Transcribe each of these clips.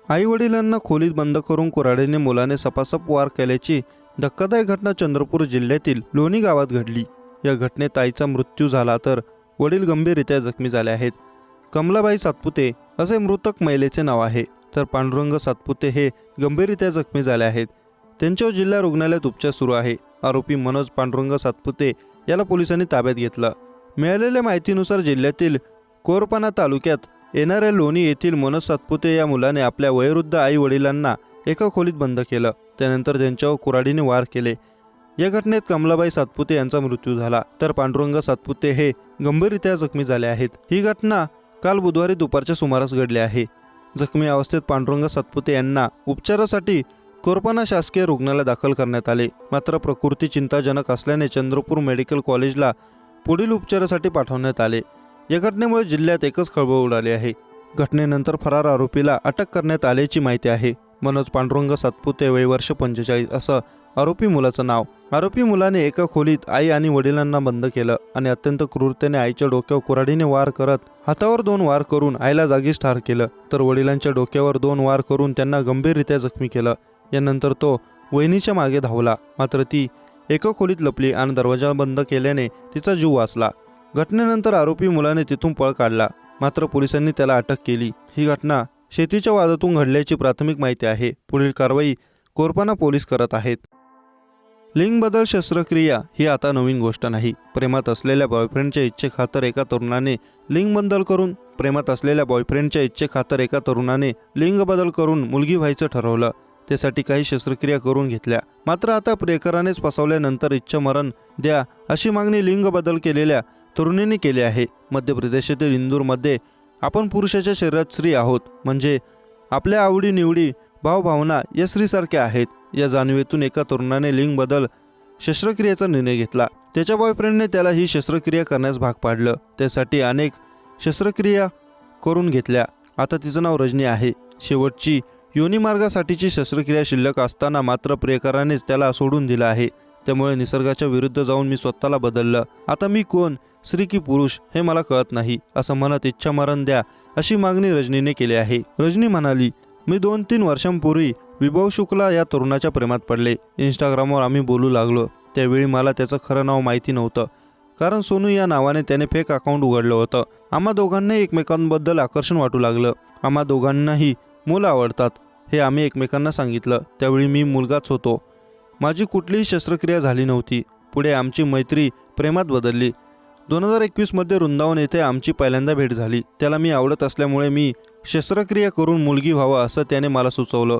आई वडिलांना खोलीत बंद करून कुऱ्हाडीने मुलाने सपासप वार केल्याची धक्कादायक घटना चंद्रपूर जिल्ह्यातील लोणी गावात घडली। या घटनेत आईचा मृत्यू झाला तर वडील गंभीररीत्या जखमी झाले आहेत। कमलाबाई सातपुते असे मृतक महिलेचे नाव आहे, तर पांडुरंग सातपुते हे गंभीररीत्या जखमी झाले आहेत। त्यांच्यावर जिल्हा रुग्णालयात उपचार सुरू आहे। आरोपी मनोज पांडुरंग सातपुते याला पोलिसांनी ताब्यात घेतलं। मिळालेल्या माहितीनुसार जिल्ह्यातील कोरपाना तालुक्यात येणाऱ्या लोणी येथील मनोज सातपुते या मुलाने आपल्या वयोवृद्ध आई वडिलांना एका खोलीत बंद केलं। त्यानंतर त्यांच्यावर कुऱ्हाडीने वार केले। या घटनेत कमलाबाई सातपुते यांचा मृत्यू झाला, तर पांडुरंग सातपुते हे गंभीररीत्या जखमी झाले आहेत। ही घटना काल बुधवारी दुपारच्या सुमारास घडली आहे। जखमी अवस्थेत पांडुरंग सातपुते यांना उपचारासाठी कोरपाना शासकीय रुग्णालयात दाखल करण्यात आले, मात्र प्रकृती चिंताजनक असल्याने चंद्रपूर मेडिकल कॉलेजला पुढील उपचारासाठी पाठवण्यात आले। या घटनेमुळे जिल्ह्यात एकच खळबळ उडाली आहे। घटनेनंतर फरार आरोपीला अटक करण्यात आल्याची माहिती आहे। मनोज पांडुरंग सातपुते वय वर्ष 45 असं आरोपी मुलाचं नाव। आरोपी मुलाने एका खोलीत आई आणि वडिलांना बंद केलं आणि अत्यंत क्रूरतेने आईच्या डोक्यावर कुऱ्हाडीने वार करत हातावर 2 वार करून आईला जागीच ठार केलं, तर वडिलांच्या डोक्यावर 2 वार करून त्यांना गंभीररीत्या जखमी केलं। यानंतर तो वहिनीच्या मागे धावला, मात्र ती एका खोलीत लपली आणि दरवाजा बंद केल्याने तिचा जीव वाचला। घटनेनंतर आरोपी मुलाने तिथून पळ काढला, मात्र पोलिसांनी त्याला अटक केली। ही घटना शेतीच्या वादातून घडल्याची प्राथमिक माहिती आहे। पुढील कारवाई कोरपाना पोलीस करत आहेत। लिंग बदल शस्त्रक्रिया ही आता नवीन गोष्ट नाही। प्रेमात असलेल्या बॉयफ्रेंडच्या इच्छेखातर एका तरुणाने लिंग लिंग बदल करून मुलगी व्हायचं ठरवलं। त्यासाठी काही शस्त्रक्रिया करून घेतल्या, मात्र आता प्रियकरानेच फसवल्यानंतर इच्छा मरण द्या अशी मागणी लिंग बदल केलेल्या तरुणीने केली आहे। मध्य प्रदेशातील इंदूरमध्ये आपण पुरुषाच्या शरीरात स्त्री आहोत, म्हणजे आपल्या आवडीनिवडी भावभावना या स्त्रीसारख्या आहेत, या जाणीवेतून एका तरुणाने लिंग बदल शस्त्रक्रियेचा निर्णय घेतला। त्याच्या बॉयफ्रेंडने त्याला ही शस्त्रक्रिया करण्यास भाग पाडलं। त्यासाठी अनेक शस्त्रक्रिया करून घेतल्या। आता तिचं नाव रजनी आहे। शेवटची योनिमार्गासाठीची शस्त्रक्रिया शिल्लक असताना मात्र प्रियकरानेच त्याला सोडून दिलं आहे। त्यामुळे निसर्गाच्या विरुद्ध जाऊन मी स्वतःला बदललं। आता मी कोण, स्त्री की पुरुष हे मला कळत नाही, असं म्हणत इच्छा मरण द्या अशी मागणी रजनीने केली आहे। रजनी म्हणाली, मी 2-3 वर्षांपूर्वी विभव शुक्ला या तरुणाच्या प्रेमात पडले। इंस्टाग्रामवर आम्ही बोलू लागलो। त्यावेळी मला त्याचं खरं नाव माहिती नव्हतं, कारण सोनू या नावाने त्याने फेक अकाउंट उघडलं होतं। आम्हा दोघांनाही एकमेकांबद्दल आकर्षण वाटू लागलं। आम्हा दोघांनाही मुलं आवडतात हे आम्ही एकमेकांना सांगितलं। त्यावेळी मी मुलगाच होतो। माझी कुठलीही शस्त्रक्रिया झाली नव्हती। पुढे आमची मैत्री प्रेमात बदलली। 2021 मध्ये वृंदावन येथे आमची पहिल्यांदा भेट झाली। त्याला मी आवडत असल्यामुळे मी शस्त्रक्रिया करून मुलगी व्हावं असं त्याने मला सुचवलं।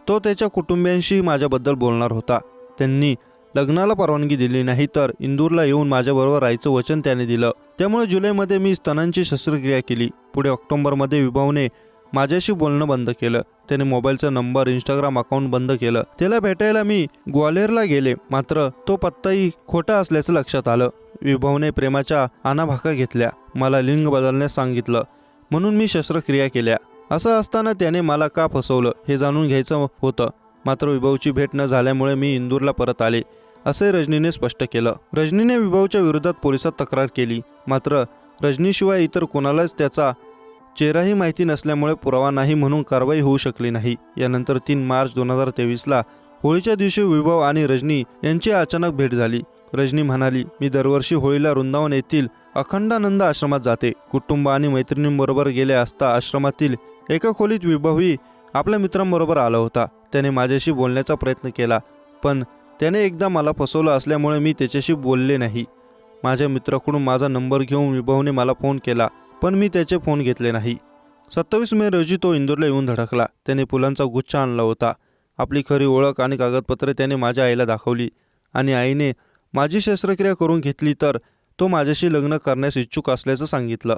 तो त्याच्या कुटुंबियांशी माझ्याबद्दल बोलणार होता। त्यांनी लग्नाला परवानगी दिली नाही, तर इंदूरला येऊन माझ्याबरोबर राहायचं वचन त्याने दिलं। त्यामुळे जुलैमध्ये मी स्तनांची शस्त्रक्रिया केली। पुढे ऑक्टोबरमध्ये विभवने माझ्याशी बोलणं बंद केलं। त्याने मोबाईलचा नंबर, इंस्टाग्राम अकाउंट बंद केलं। त्याला भेटायला मी ग्वाल्हेरला गेले, मात्र तो पत्ताही खोटा असल्याचं लक्षात आलं। विभवने प्रेमाच्या आणाभाका घेतल्या, मला लिंग बदलण्यास सांगितलं, म्हणून मी शस्त्रक्रिया केल्या। असं असताना त्याने मला का फसवलं हे जाणून घ्यायचं होतं, मात्र विभवची भेट न झाल्यामुळे मी इंदूरला परत आले, असे रजनीने स्पष्ट केलं। रजनीने विभवच्या विरोधात पोलिसात तक्रार केली, मात्र रजनीशिवाय इतर कोणालाच त्याचा चेहराही माहिती नसल्यामुळे पुरावा नाही म्हणून कारवाई होऊ शकली नाही। यानंतर 3 मार्च 2023ला होळीच्या दिवशी विभव आणि रजनी यांची अचानक भेट झाली। रजनी म्हणाली, मी दरवर्षी होळीला वृंदावन येथील अखंडानंद आश्रमात जाते। कुटुंब आणि मैत्रिणींबरोबर गेले असता आश्रमातील एका खोलीत विभवही आपल्या मित्रांबरोबर आला होता। त्याने माझ्याशी बोलण्याचा प्रयत्न केला, पण त्याने एकदा मला फसवलं असल्यामुळे मी त्याच्याशी बोलले नाही। माझ्या मित्राकडून माझा नंबर घेऊन विभवने मला फोन केला, पण मी त्याचे फोन घेतले नाही। 27 मे रोजी तो इंदूरला येऊन धडकला। त्याने फुलांचा गुच्छ आणला होता। आपली खरी ओळख आणि कागदपत्रे त्याने माझ्या आईला दाखवली आणि आईने माझी शस्त्रक्रिया करून घेतली, तर तो माझ्याशी लग्न करण्यास इच्छुक असल्याचं सांगितलं।